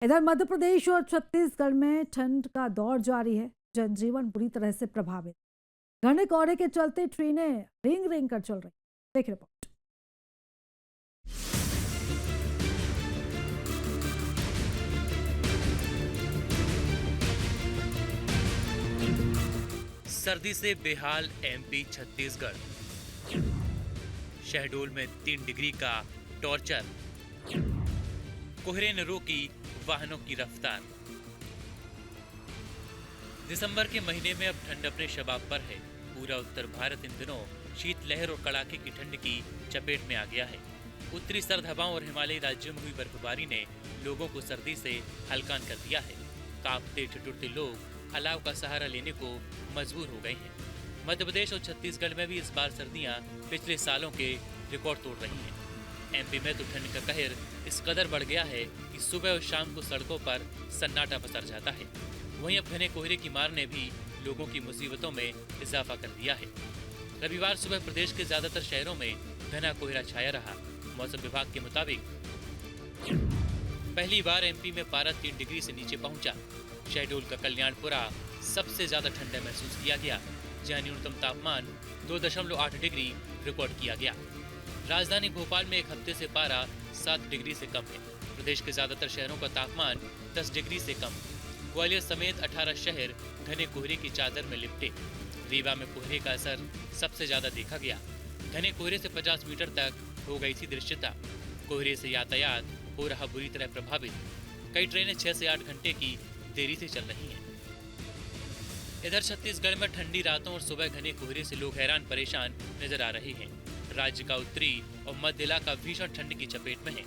इधर मध्य प्रदेश और छत्तीसगढ़ में ठंड का दौर जारी है। जनजीवन बुरी तरह से प्रभावित। घने कोहरे के चलते ट्रेनें रेंग रेंग कर चल रही। देख रिपोर्ट। सर्दी से बेहाल एमपी छत्तीसगढ़। शहडोल में 3 डिग्री का टॉर्चर। कोहरे ने रोकी वाहनों की रफ्तार। दिसंबर के महीने में अब ठंड अपने शबाब पर है। पूरा उत्तर भारत इन दिनों शीतलहर और कड़ाके की ठंड की चपेट में आ गया है। उत्तरी सर्द हवाओं और हिमालयी राज्यों में हुई बर्फबारी ने लोगों को सर्दी से हलकान कर दिया है। कांपते ठिठुरते लोग अलाव का सहारा लेने को मजबूर हो गए हैं। मध्य प्रदेश और छत्तीसगढ़ में भी इस बार सर्दियां पिछले सालों के रिकॉर्ड तोड़ रही हैं। एमपी में तो ठंड का कहर इस कदर बढ़ गया है कि सुबह और शाम को सड़कों पर सन्नाटा पसर जाता है। वहीं अब घने कोहरे की मार ने भी लोगों की मुसीबतों में इजाफा कर दिया है। रविवार सुबह प्रदेश के ज्यादातर शहरों में घना कोहरा छाया रहा। मौसम विभाग के मुताबिक पहली बार एमपी में पारा 3 डिग्री से नीचे पहुंचा। शहडोल का कल्याणपुरा सबसे ज्यादा ठंडा महसूस किया गया, जहां न्यूनतम तापमान 2.8 डिग्री रिकॉर्ड किया गया। राजधानी भोपाल में एक हफ्ते से पारा 7 डिग्री से कम है। प्रदेश के ज्यादातर शहरों का तापमान 10 डिग्री से कम। ग्वालियर समेत 18 शहर घने कोहरे की चादर में लिपटे। रीवा में कोहरे का असर सबसे ज्यादा देखा गया। घने कोहरे से 50 मीटर तक हो गई थी दृश्यता। कोहरे से यातायात हो रहा बुरी तरह प्रभावित। कई ट्रेनें 6 से 8 घंटे की देरी से चल रही हैं। इधर छत्तीसगढ़ में ठंडी रातों और सुबह घने कोहरे से लोग हैरान परेशान नजर आ रहे हैं। राज्य का उत्तरी और मध्य इलाका भीषण ठंड की चपेट में है।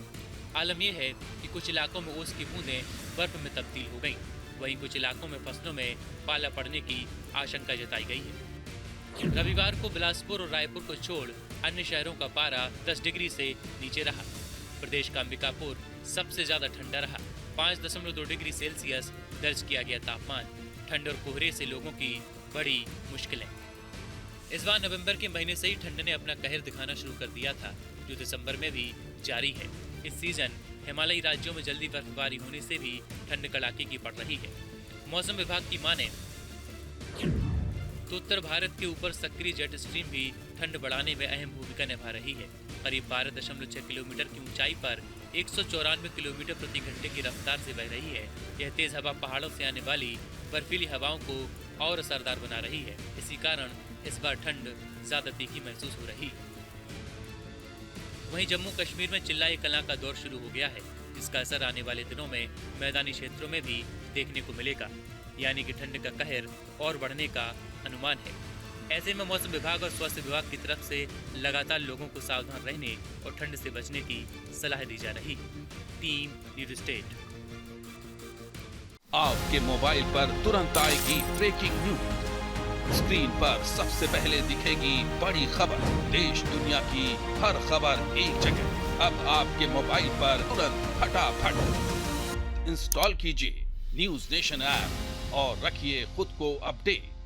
आलम यह है कि कुछ इलाकों में ओस की बूंदें बर्फ में तब्दील हो गईं। वहीं कुछ इलाकों में फसलों में पाला पड़ने की आशंका जताई गई है। रविवार को बिलासपुर और रायपुर को छोड़ अन्य शहरों का पारा 10 डिग्री से नीचे रहा। प्रदेश का अंबिकापुर सबसे ज्यादा ठंडा रहा। 5.2 डिग्री सेल्सियस दर्ज किया गया तापमान। ठंड और कोहरे से लोगों की बड़ी मुश्किलें। इस बार नवंबर के महीने से ही ठंड ने अपना कहर दिखाना शुरू कर दिया था, जो दिसंबर में भी जारी है। इस सीजन हिमालयी राज्यों में जल्दी बर्फबारी होने से भी ठंड कड़ाके की पड़ रही है। मौसम विभाग की माने तो उत्तर भारत के ऊपर सक्रिय जेट स्ट्रीम भी ठंड बढ़ाने में अहम भूमिका निभा रही है। करीब 12.6 किलोमीटर की ऊंचाई पर 194 किलोमीटर प्रति घंटे की रफ्तार से बह रही है। यह तेज हवा पहाड़ों से आने वाली बर्फीली हवाओं को और असरदार बना रही है। इसी कारण इस बार ठंड ज्यादा तीखी महसूस हो रही है। वहीं जम्मू कश्मीर में चिल्लाए कलां का दौर शुरू हो गया है, जिसका असर आने वाले दिनों में मैदानी क्षेत्रों में भी देखने को मिलेगा, यानी कि ठंड का कहर और बढ़ने का अनुमान है। ऐसे में मौसम विभाग और स्वास्थ्य विभाग की तरफ से लगातार लोगों को सावधान रहने और ठंड से बचने की सलाह दी जा रही। Team news state. आपके मोबाइल पर तुरंत आएगी ब्रेकिंग न्यूज। स्क्रीन पर सबसे पहले दिखेगी बड़ी खबर। देश दुनिया की हर खबर एक जगह। अब आपके मोबाइल पर तुरंत फटाफट इंस्टॉल कीजिए न्यूज नेशन ऐप और रखिए खुद को अपडेट।